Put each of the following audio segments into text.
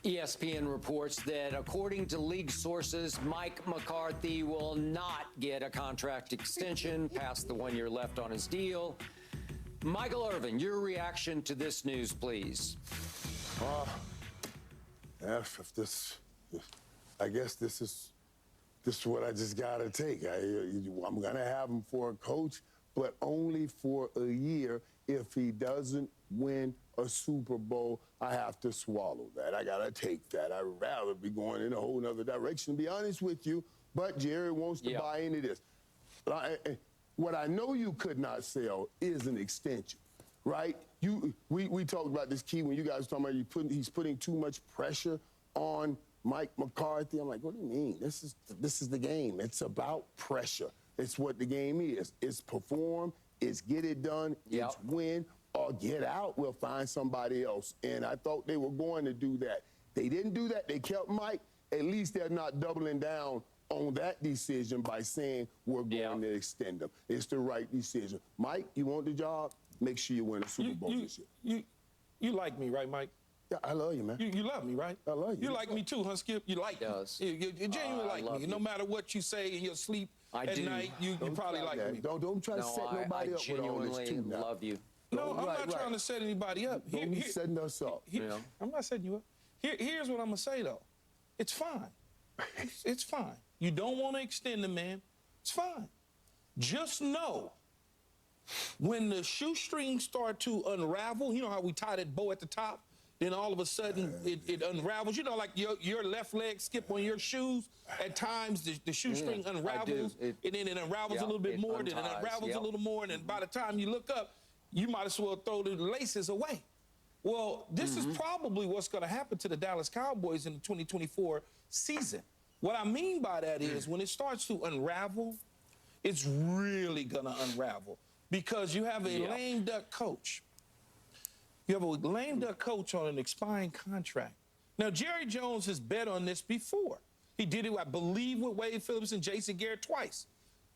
ESPN reports that, according to league sources, Mike McCarthy will not get a contract extension past the 1 year left on his deal. Michael Irvin, your reaction to this news, please. I guess this is what I just got to take. I'm going to have him for a coach, but only for a year. If he doesn't win a Super Bowl, I have to swallow that. I got to take that. I'd rather be going in a whole other direction, to be honest with you. But Jerry wants to buy into this. What I know you could not sell is an extension, right? We talked about this key when you guys were talking about he's putting too much pressure on Mike McCarthy. I'm like, what do you mean? This is the game. It's about pressure. It's what the game is. It's perform. It's get it done. It's win or get out. We'll find somebody else. And I thought they were going to do that. They didn't do that. They kept Mike. At least they're not doubling down on that decision by saying we're going to extend him. It's the right decision. Mike, you want the job? Make sure you win a Super Bowl this year. You like me, right, Mike? Yeah, I love you, man. You love me, right? I love you. You like me too, huh, Skip? You like me. You genuinely like me. No matter what you say in your sleep at night, you probably like me. Don't try to set nobody up with all this too. I love you. No, I'm not trying to set anybody up. Don't be setting us up. I'm not setting you up. Here's what I'm going to say, though. It's fine. It's fine. You don't want to extend the man. It's fine. Just know when the shoestrings start to unravel, you know how we tie that bow at the top? Then all of a sudden it unravels. You know, like your left leg, Skip, on your shoes, at times the shoestring unravels, and then it unravels a little bit more, then it unravels a little more, and then by the time you look up, you might as well throw the laces away. Well, this is probably what's going to happen to the Dallas Cowboys in the 2024 season. What I mean by that is when it starts to unravel, it's really going to unravel because you have a lame duck coach. You have a lame duck coach on an expiring contract. Now, Jerry Jones has bet on this before. He did it, I believe, with Wade Phillips and Jason Garrett twice.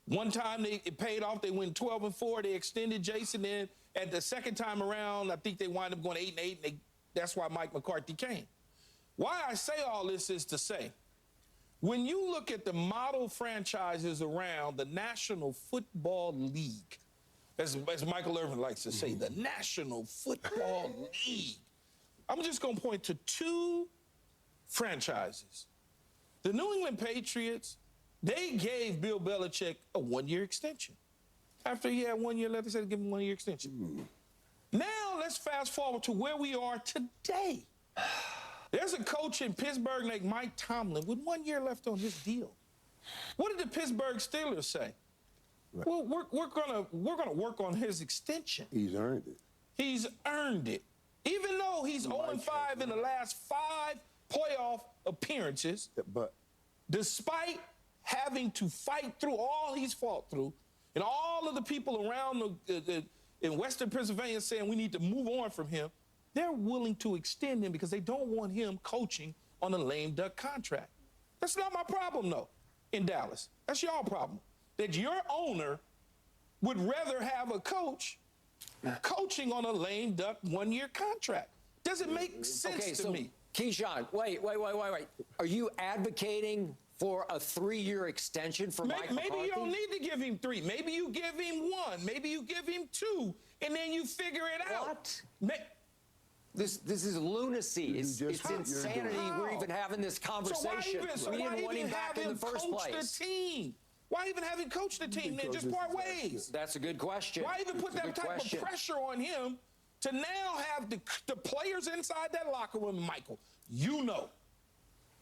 One time it paid off. They went 12-4. They extended Jason. Then at the second time around, I think they wind up going 8-8. And that's why Mike McCarthy came. Why I say all this is to say, when you look at the model franchises around the National Football League, as Michael Irvin likes to say, the National Football League, I'm just going to point to two franchises. The New England Patriots, they gave Bill Belichick a 1 year extension. After he had 1 year left, they said give him a 1 year extension. Now let's fast forward to where we are today. There's a coach in Pittsburgh named Mike Tomlin with 1 year left on his deal. What did the Pittsburgh Steelers say? Right. Well, we're gonna work on his extension. He's earned it. He's earned it. Even though he's 0-5 in the last 5 playoff appearances, but despite having to fight through all he's fought through, and all of the people around in Western Pennsylvania saying we need to move on from him, they're willing to extend him because they don't want him coaching on a lame duck contract. That's not my problem, though, in Dallas. That's your problem. That your owner would rather have a coach coaching on a lame duck 1 year contract. Doesn't make sense to me. Keyshawn, wait. Are you advocating for a 3 year extension for Mike McCarthy? Maybe you don't need to give him 3. Maybe you give him 1. Maybe you give him 2, and then you figure it out. What? This is lunacy. It's insanity. We're even having this conversation. We didn't want him back in the first place. Why even have him coach the team then? Just part ways. That's a good question. Why even put that type of pressure on him to now have the players inside that locker room? Michael, you know.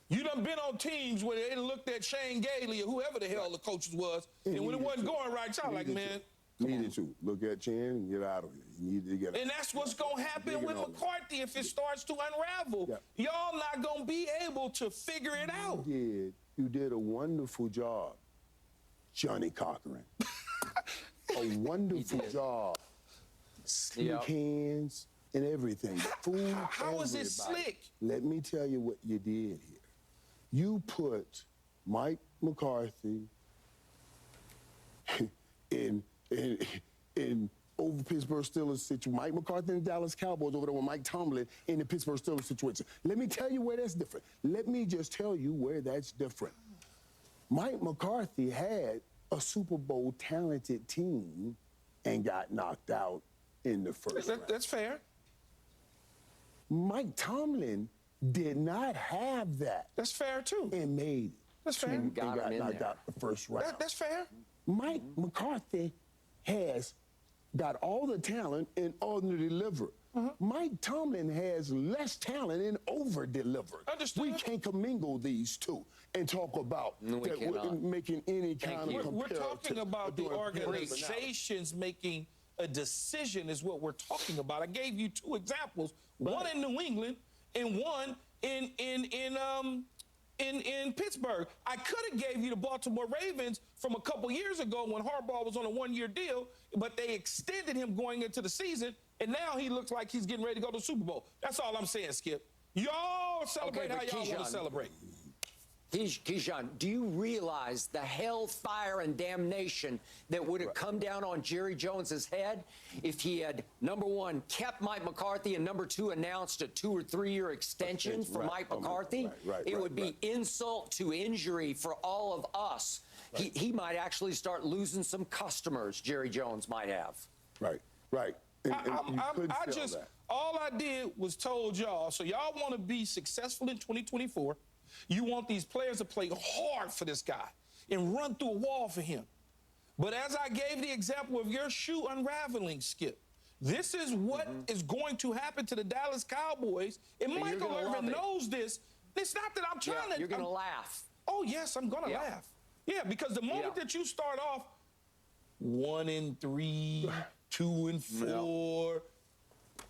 You done been on teams where they looked at Shane Gailey or whoever the hell the coaches was, and when it wasn't going right, y'all like, man. Needed to. Look at Chan and get out of here. You need to get out. And that's what's going to happen with McCarthy if it starts to unravel. Y'all not going to be able to figure it out. You did a wonderful job, Johnny Cochran. A wonderful job. Slick hands and everything. Fool How is it slick? Let me tell you what you did here. You put Mike McCarthy in over Pittsburgh Steelers situation. Mike McCarthy and the Dallas Cowboys over there with Mike Tomlin in the Pittsburgh Steelers situation. Let me tell you where that's different. Let me just tell you where that's different. Mike McCarthy had a Super Bowl talented team and got knocked out in the first round. That's fair. Mike Tomlin did not have that. That's fair, too. And made it. That's fair. And Got got him in knocked there. out the first round. That's fair. Mike McCarthy has got all the talent and under-deliver. Mike Tomlin has less talent and over-deliver. Understood. We can't commingle these two and talk about No, we that cannot. we're making any kind you. of We're comparative talking about the doing organizations making a decision is what we're talking about. I gave you two examples, one in New England and one in Pittsburgh. I could have gave you the Baltimore Ravens from a couple years ago when Harbaugh was on a one-year deal, but they extended him going into the season, and now he looks like he's getting ready to go to the Super Bowl. That's all I'm saying, Skip. Y'all celebrate Okay, how but y'all want Keyshawn- to celebrate. Keyshawn, do you realize the hellfire and damnation that would have come down on Jerry Jones's head if he had, number one, kept Mike McCarthy, and number two, announced a 2 or 3 year extension for Mike McCarthy? It would be insult to injury for all of us. He might actually start losing some customers, Jerry Jones might have. Right. And you couldn't sell that. All I did was told y'all, so y'all want to be successful in 2024. You want these players to play hard for this guy and run through a wall for him. But as I gave the example of your shoe unraveling, Skip, this is what is going to happen to the Dallas Cowboys. And you're Michael gonna love Irvin it. knows this. It's not that I'm trying to. You're going to laugh. Oh, yes, I'm going to laugh. Yeah, because the moment that you start off 1-3, 2-4,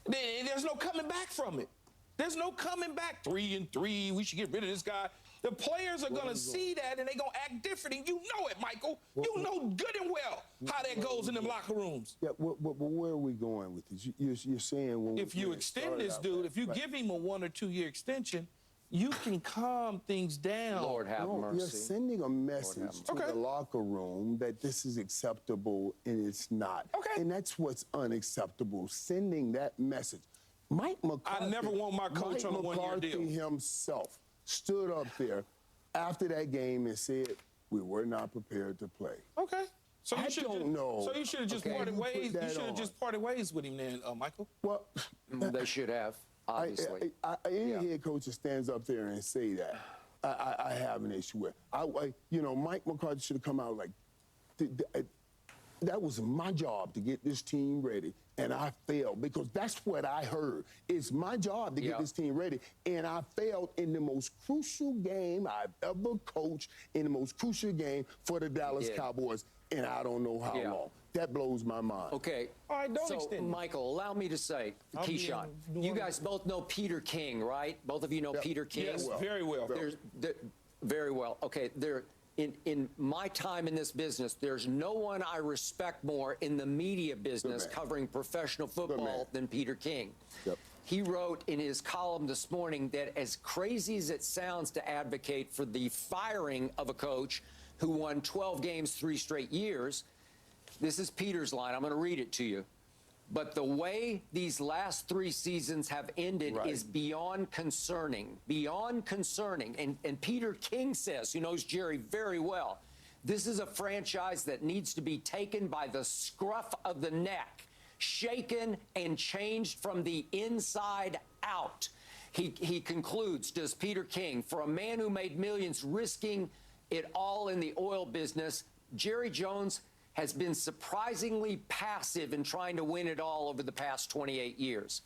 there's no coming back from it. There's no coming back. 3-3, we should get rid of this guy. The players are going to see that, and they're going to act different. And you know it, Michael. You know good and well how that goes in them locker rooms. Yeah, but where are we going with this? You're saying when If you extend this dude, if you give him a 1 or 2 year extension, you can calm things down. Lord have mercy. You're sending a message to the locker room that this is acceptable and it's not. Okay. And that's what's unacceptable, sending that message. Mike McCarthy. I never want my coach on a 1 year deal. Mike McCarthy himself stood up there after that game and said, we were not prepared to play. Okay. So I don't know. So you should have just parted You put ways. You that should have on. just parted ways with him then, Michael. Well, They should have, obviously. any head coach that stands up there and say that, I have an issue with. Mike McCarthy should have come out like, that was my job to get this team ready, and I failed because that's what I heard. It's my job to get this team ready, and I failed in the most crucial game I've ever coached, in the most crucial game for the Dallas Cowboys, and I don't know how long. That blows my mind. Okay. All right, don't so, extend it. Michael, allow me to say, Keyshawn, you guys both know Peter King, right? Both of you know Peter King? Yes, very well. Very well. Okay, in my time in this business, there's no one I respect more in the media business covering professional football than Peter King. Yep. He wrote in his column this morning that as crazy as it sounds to advocate for the firing of a coach who won 12 games 3 straight years, this is Peter's line. I'm going to read it to you. But the way these last 3 seasons have ended is beyond concerning. Beyond concerning. And Peter King says, who knows Jerry very well, this is a franchise that needs to be taken by the scruff of the neck, shaken and changed from the inside out. He concludes, does Peter King, for a man who made millions risking it all in the oil business, Jerry Jones has been surprisingly passive in trying to win it all over the past 28 years.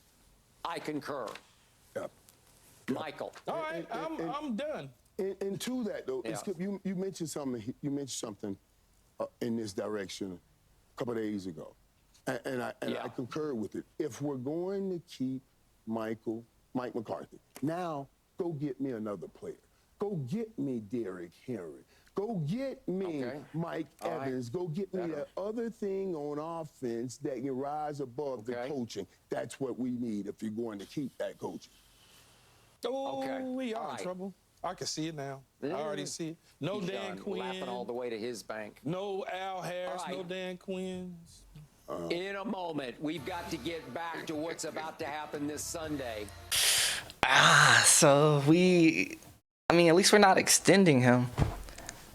I concur. Yep. Michael. All right, I'm done. And to that, though, Skip, you mentioned something. You mentioned something in this direction a couple of days ago, and I concur with it. If we're going to keep Mike McCarthy, now go get me another player. Go get me Derrick Henry. Go get me Mike Evans. Go get me that other thing on offense that can rise above the coaching. That's what we need if you're going to keep that coaching. Oh, we are in trouble. I can see it now. I already see it. No Dan Quinn. Laughing all the way to his bank. No Al Harris. No Dan Quinn. In a moment, we've got to get back to what's about to happen this Sunday. So at least we're not extending him.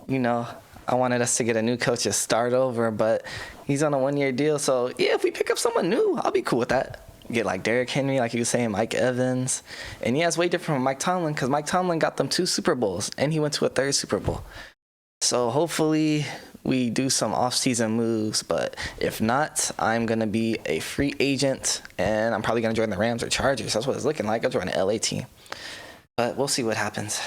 I wanted us to get a new coach to start over, but he's on a 1-year deal. So, yeah, if we pick up someone new, I'll be cool with that. Get like Derrick Henry, like you were saying, Mike Evans. And yeah, it's way different from Mike Tomlin because Mike Tomlin got them 2 Super Bowls, and he went to a 3rd Super Bowl. So hopefully we do some off-season moves, but if not, I'm going to be a free agent, and I'm probably going to join the Rams or Chargers. That's what it's looking like. I'll join an LA team. But we'll see what happens.